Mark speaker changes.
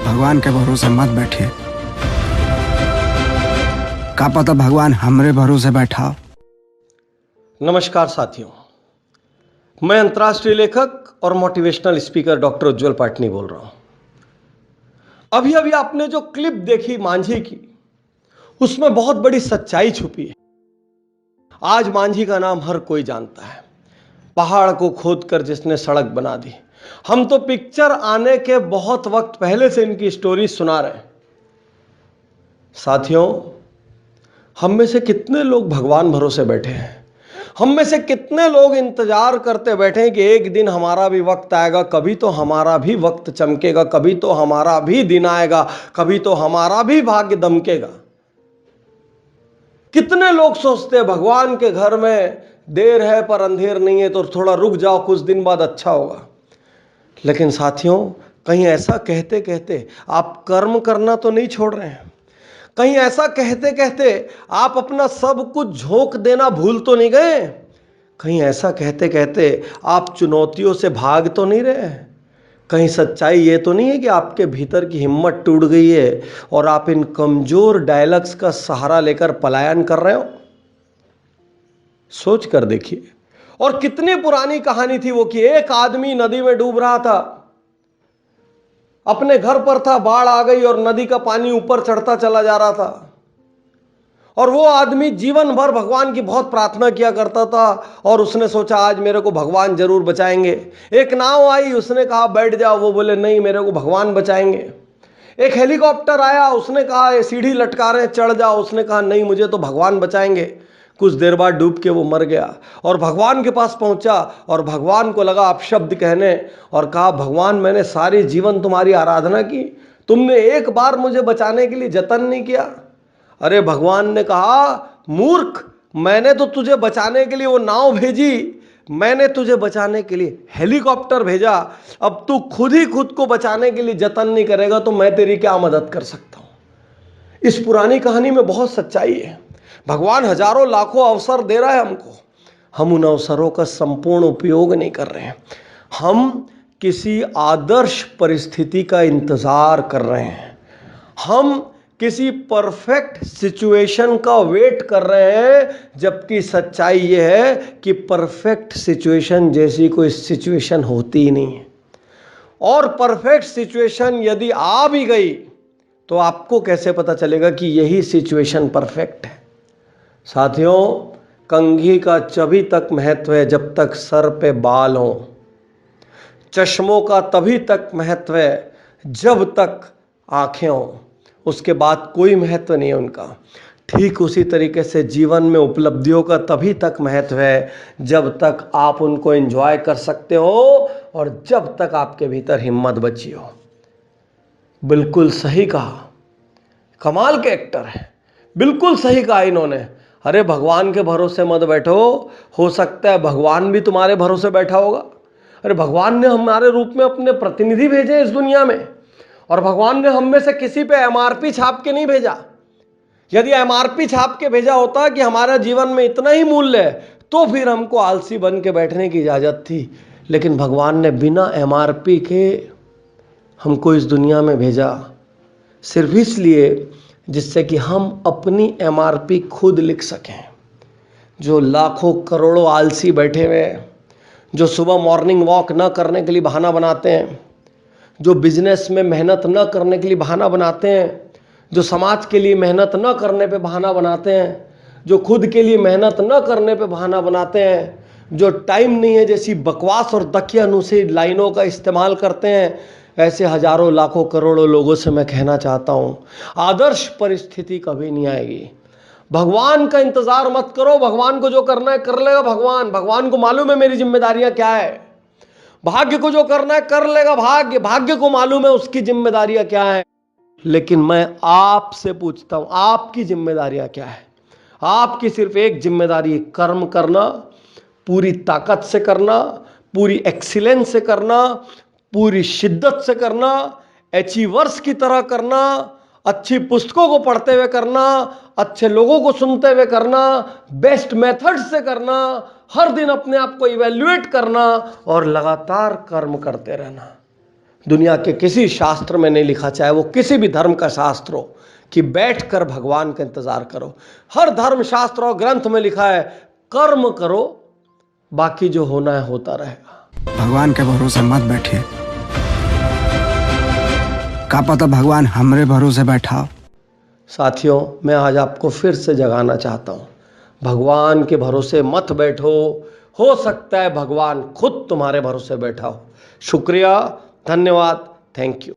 Speaker 1: भगवान के भरोसे मत बैठिए, का पता भगवान हमरे भरोसे बैठा हो।
Speaker 2: नमस्कार साथियों, मैं अंतर्राष्ट्रीय लेखक और मोटिवेशनल स्पीकर डॉक्टर उज्जवल पाटनी बोल रहा हूं। अभी अभी आपने जो क्लिप देखी मांझी की, उसमें बहुत बड़ी सच्चाई छुपी है। आज मांझी का नाम हर कोई जानता है, पहाड़ को खोदकर जिसने सड़क बना दी। हम तो पिक्चर आने के बहुत वक्त पहले से इनकी स्टोरी सुना रहे हैं। साथियों, हम में से कितने लोग भगवान भरोसे बैठे हैं? हम में से कितने लोग इंतजार करते बैठे हैं कि एक दिन हमारा भी वक्त आएगा, कभी तो हमारा भी वक्त चमकेगा, कभी तो हमारा भी दिन आएगा, कभी तो हमारा भी भाग्य दमकेगा। कितने लोग सोचते हैं भगवान के घर में देर है पर अंधेर नहीं है, तो थोड़ा रुक जाओ, कुछ दिन बाद अच्छा होगा। लेकिन साथियों, कहीं ऐसा कहते कहते आप कर्म करना तो नहीं छोड़ रहे हैं? कहीं ऐसा कहते कहते आप अपना सब कुछ झोंक देना भूल तो नहीं गए? कहीं ऐसा कहते कहते आप चुनौतियों से भाग तो नहीं रहे? कहीं सच्चाई ये तो नहीं है कि आपके भीतर की हिम्मत टूट गई है और आप इन कमजोर डायलॉग्स का सहारा लेकर पलायन कर रहे हो? सोच कर देखिए। और कितनी पुरानी कहानी थी वो कि एक आदमी नदी में डूब रहा था, अपने घर पर था, बाढ़ आ गई और नदी का पानी ऊपर चढ़ता चला जा रहा था। और वो आदमी जीवन भर भगवान की बहुत प्रार्थना किया करता था और उसने सोचा आज मेरे को भगवान जरूर बचाएंगे। एक नाव आई, उसने कहा बैठ जाओ, वो बोले नहीं मेरे को भगवान बचाएंगे। एक हेलीकॉप्टर आया, उसने कहा ये सीढ़ी लटका रहे हैं चढ़ जाओ, उसने कहा नहीं मुझे तो भगवान बचाएंगे। कुछ देर बाद डूब के वो मर गया और भगवान के पास पहुंचा और भगवान को लगा अपशब्द कहने और कहा भगवान मैंने सारे जीवन तुम्हारी आराधना की, तुमने एक बार मुझे बचाने के लिए जतन नहीं किया। अरे भगवान ने कहा मूर्ख, मैंने तो तुझे बचाने के लिए वो नाव भेजी, मैंने तुझे बचाने के लिए हेलीकॉप्टर भेजा, अब तू खुद ही खुद को बचाने के लिए जतन नहीं करेगा तो मैं तेरी क्या मदद कर सकता हूं। इस पुरानी कहानी में बहुत सच्चाई है। भगवान हजारों लाखों अवसर दे रहा है हमको, हम उन अवसरों का संपूर्ण उपयोग नहीं कर रहे हैं। हम किसी आदर्श परिस्थिति का इंतजार कर रहे हैं, हम किसी परफेक्ट सिचुएशन का वेट कर रहे हैं, जबकि सच्चाई यह है कि परफेक्ट सिचुएशन जैसी कोई सिचुएशन होती ही नहीं है। और परफेक्ट सिचुएशन यदि आ भी गई तो आपको कैसे पता चलेगा कि यही सिचुएशन परफेक्ट है? साथियों, कंघी का तभी तक महत्व है जब तक सर पे बाल हो। चश्मों का तभी तक महत्व है जब तक आंखें हों, उसके बाद कोई महत्व नहीं है उनका। ठीक उसी तरीके से जीवन में उपलब्धियों का तभी तक महत्व है जब तक आप उनको एंजॉय कर सकते हो और जब तक आपके भीतर हिम्मत बची हो। बिल्कुल सही कहा, कमाल के एक्टर है, बिल्कुल सही कहा इन्होंने। अरे भगवान के भरोसे मत बैठो, हो सकता है भगवान भी तुम्हारे भरोसे बैठा होगा। अरे भगवान ने हमारे रूप में अपने प्रतिनिधि भेजे इस दुनिया में, और भगवान ने हम में से किसी पे एमआरपी छाप के नहीं भेजा। यदि एमआरपी छाप के भेजा होता कि हमारा जीवन में इतना ही मूल्य है तो फिर हमको आलसी बन के बैठने की इजाजत थी। लेकिन भगवान ने बिना एमआरपी के हमको इस दुनिया में भेजा, सिर्फ इसलिए जिससे कि हम अपनी एमआरपी खुद लिख सकें। जो लाखों करोड़ों आलसी बैठे हुए हैं, जो सुबह मॉर्निंग वॉक न करने के लिए बहाना बनाते हैं, जो बिजनेस में मेहनत न करने के लिए बहाना बनाते हैं, जो समाज के लिए मेहनत न करने पे बहाना बनाते हैं, जो खुद के लिए मेहनत न करने पे बहाना बनाते हैं, जो टाइम नहीं है जैसी बकवास और दकियानुसी लाइनों का इस्तेमाल करते हैं, ऐसे हजारों लाखों करोड़ों लोगों से मैं कहना चाहता हूं, आदर्श परिस्थिति कभी नहीं आएगी। भगवान का इंतजार मत करो, भगवान को जो करना है कर लेगा भगवान। भगवान को मालूम है मेरी जिम्मेदारियां क्या है। भाग्य को जो करना है कर लेगा भाग्य, भाग्य को मालूम है उसकी जिम्मेदारियां क्या है। लेकिन मैं आपसे पूछता हूं, आपकी जिम्मेदारियां क्या है? आपकी सिर्फ एक जिम्मेदारी, कर्म करना, पूरी ताकत से करना, पूरी एक्सीलेंस से करना, पूरी शिद्दत से करना, अचीवर्स की तरह करना, अच्छी पुस्तकों को पढ़ते हुए करना, अच्छे लोगों को सुनते हुए करना, बेस्ट मेथड से करना, हर दिन अपने आप को इवैल्यूएट करना और लगातार कर्म करते रहना। दुनिया के किसी शास्त्र में नहीं लिखा, चाहे वो किसी भी धर्म का शास्त्र हो, कि बैठकर भगवान का इंतजार करो। हर धर्म शास्त्र और ग्रंथ में लिखा है कर्म करो, बाकी जो होना है होता रहेगा।
Speaker 1: भगवान के भरोसे मत बैठिए, का पता भगवान हमरे भरोसे बैठा हो।
Speaker 2: साथियों, मैं आज आपको फिर से जगाना चाहता हूं, भगवान के भरोसे मत बैठो, हो सकता है भगवान खुद तुम्हारे भरोसे बैठा हो। शुक्रिया, धन्यवाद, थैंक यू।